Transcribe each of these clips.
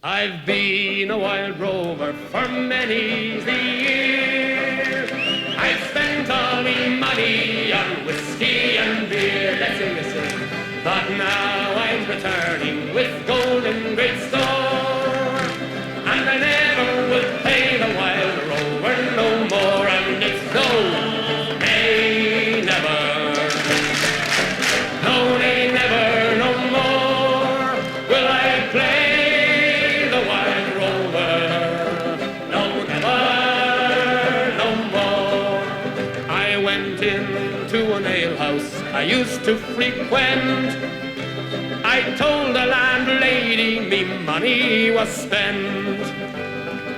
I've been a wild rover for many the years. I've spent all me money on whiskey and beer. Listen. But now I'm returning with gold in great store, and I never will pay the wild rover no more. And it's no, nay, never. No, nay, never, no more will I play the wild rover. No, never, no more. I went into an alehouse I used to frequent. I told the landlady me money was spent.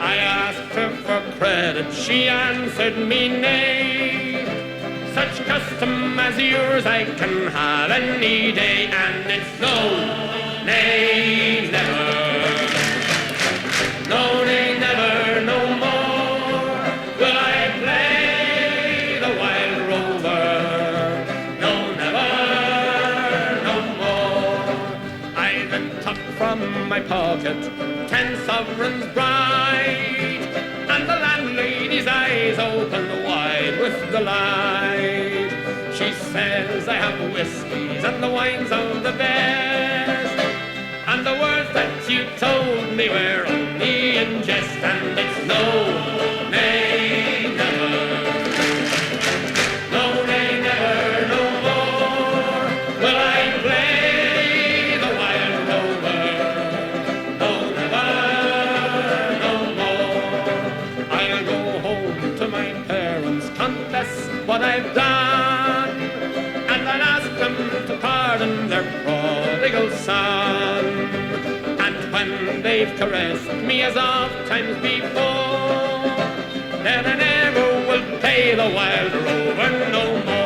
I asked her for credit, she answered me nay. Such custom as yours I can have any day, and it's no, nay, never. No, nay, never, no more will I play the wild rover. No, never, no more. I then took from my pocket 10 sovereigns bright, and the landlady's eyes opened wide with delight. She says I have whiskies and the wines of the best, and the words that you told me were only in jest, and it's no, nay, never. No, nay, never, no more will I play the wild rover. No, never, no more. I'll go home to my parents, confess what I've done, and I'll ask them to pardon their prodigal son. And when they've caressed me as oft times before, then I never will pay the wild rover no more.